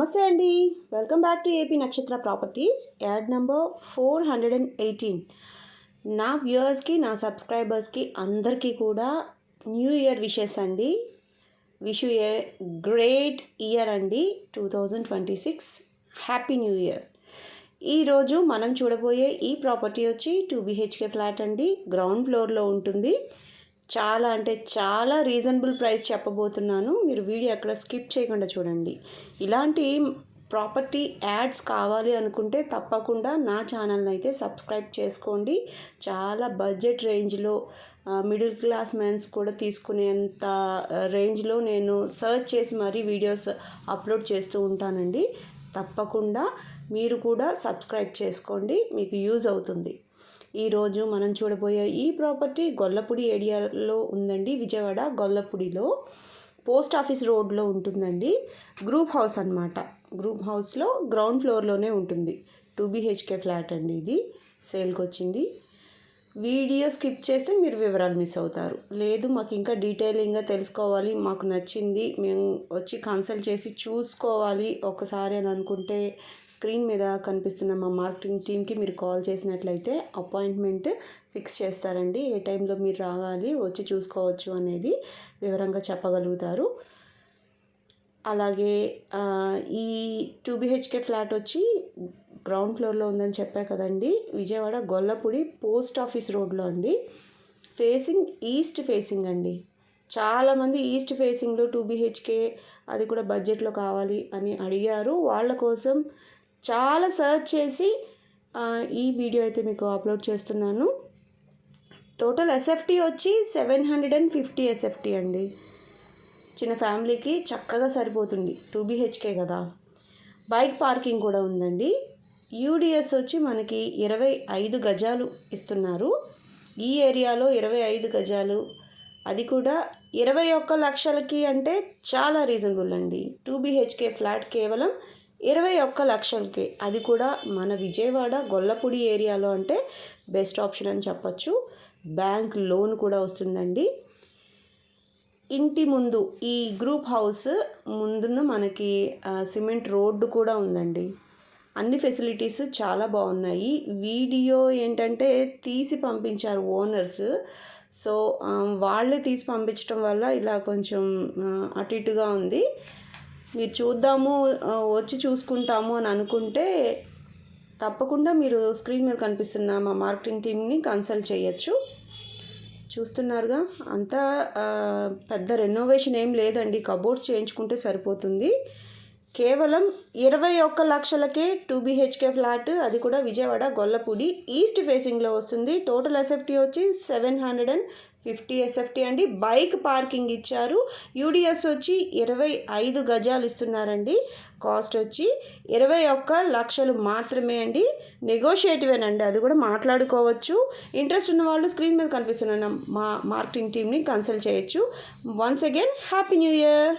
నమస్తే అండి. Welcome back to AP నక్షత్ర ప్రాపర్టీస్. Add number 418. నా వ్యూవర్స్కి, నా సబ్స్క్రైబర్స్కి అందరికీ కూడా న్యూ ఇయర్ విషెస్ అండి. Wish you a great year అండి 2026. Happy new year. ఈరోజు మనం చూడబోయే ఈ ప్రాపర్టీ వచ్చి 2 BHK ఫ్లాట్ అండి. గ్రౌండ్ ఫ్లోర్లో ఉంటుంది. చాలా అంటే చాలా రీజనబుల్ ప్రైస్ చెప్పబోతున్నాను. మీరు వీడియో ఎక్కడ స్కిప్ చేయకుండా చూడండి. ఇలాంటి ప్రాపర్టీ యాడ్స్ కావాలి అనుకుంటే తప్పకుండా నా ఛానల్ని అయితే సబ్స్క్రైబ్ చేసుకోండి. చాలా బడ్జెట్ రేంజ్లో మిడిల్ క్లాస్ మెన్స్ కూడా తీసుకునేంత రేంజ్లో నేను సర్చ్ చేసి మరీ వీడియోస్ అప్లోడ్ చేస్తూ ఉంటానండి. తప్పకుండా మీరు కూడా సబ్స్క్రైబ్ చేసుకోండి, మీకు యూజ్ అవుతుంది. ఈరోజు మనం చూడబోయే ఈ ప్రాపర్టీ గొల్లపూడి ఏరియాలో ఉందండి. విజయవాడ గొల్లపూడిలో పోస్ట్ ఆఫీస్ రోడ్లో ఉంటుందండి. గ్రూప్ హౌస్ అన్నమాట. గ్రూప్ హౌస్లో గ్రౌండ్ ఫ్లోర్లోనే ఉంటుంది. 2 BHK ఫ్లాట్ అండి. ఇది సేల్కి వచ్చింది. వీడియో స్కిప్ చేస్తే మీరు వివరాలు మిస్ అవుతారు. లేదు మాకు ఇంకా డీటెయిలింగ్గా తెలుసుకోవాలి, మాకు నచ్చింది, మేము వచ్చి కన్సల్ట్ చేసి చూసుకోవాలి ఒకసారి అని అనుకుంటే స్క్రీన్ మీద కనిపిస్తున్న మా మార్కెటింగ్ టీమ్కి మీరు కాల్ చేసినట్లయితే అపాయింట్మెంట్ ఫిక్స్ చేస్తారండి. ఏ టైంలో మీరు రావాలి, వచ్చి చూసుకోవచ్చు అనేది వివరంగా చెప్పగలుగుతారు. అలాగే ఈ 2 BHK ఫ్లాట్ వచ్చి గ్రౌండ్ ఫ్లోర్లో ఉందని చెప్పా కదండి. విజయవాడ గొల్లపూడి పోస్ట్ ఆఫీస్ రోడ్లో అండి. ఫేసింగ్ ఈస్ట్ ఫేసింగ్ అండి. చాలామంది ఈస్ట్ ఫేసింగ్లో 2 BHK అది కూడా బడ్జెట్లో కావాలి అని అడిగారు. వాళ్ళ కోసం చాలా సర్చ్ చేసి ఈ వీడియో అయితే మీకు అప్లోడ్ చేస్తున్నాను. టోటల్ SFT వచ్చి 750 SFT అండి. చిన్న ఫ్యామిలీకి చక్కగా సరిపోతుంది. 2 BHK కదా. బైక్ పార్కింగ్ కూడా ఉందండి. UDS వచ్చి మనకి 25 గజాలు ఇస్తున్నారు. ఈ ఏరియాలో 25 గజాలు, అది కూడా 21 లక్షలకి అంటే చాలా రీజనబుల్ అండి. 2 BHK ఫ్లాట్ కేవలం 21 లక్షలకే, అది కూడా మన విజయవాడ గొల్లపూడి ఏరియాలో అంటే బెస్ట్ ఆప్షన్ అని చెప్పచ్చు. బ్యాంక్ లోన్ కూడా వస్తుందండి. ఇంటి ముందు ఈ గ్రూప్ హౌస్ ముందున మనకి సిమెంట్ రోడ్డు కూడా ఉందండి. అన్ని ఫెసిలిటీస్ చాలా బాగున్నాయి. వీడియో ఏంటంటే తీసి పంపించారు ఓనర్స్. సో వాళ్ళే తీసి పంపించడం వల్ల ఇలా కొంచెం అటు ఇటుగా ఉంది. మీరు చూద్దాము, వచ్చి చూసుకుంటాము అని అనుకుంటే తప్పకుండా మీరు స్క్రీన్ మీద కనిపిస్తున్న మా మార్కెటింగ్ టీమ్ని కన్సల్ట్ చేయొచ్చు. చూస్తున్నారుగా, అంతా పెద్ద రెనోవేషన్ ఏం లేదండి. కబోర్డ్స్ చేయించుకుంటే సరిపోతుంది. కేవలం 21 లక్షలకే 2 BHK ఫ్లాట్, అది కూడా విజయవాడ గొల్లపూడి ఈస్ట్ ఫేసింగ్లో వస్తుంది. టోటల్ SFT వచ్చి 750 SFT అండి. బైక్ పార్కింగ్ ఇచ్చారు. UDS వచ్చి 25 గజాలు ఇస్తున్నారండి. కాస్ట్ వచ్చి 21 లక్షలు మాత్రమే అండి. నెగోషియేటివేనండి, అది కూడా మాట్లాడుకోవచ్చు. ఇంట్రెస్ట్ ఉన్న వాళ్ళు స్క్రీన్ మీద కనిపిస్తున్న మా మార్కెటింగ్ టీమ్ని కన్సల్ట్ చేయొచ్చు. Once again happy new year.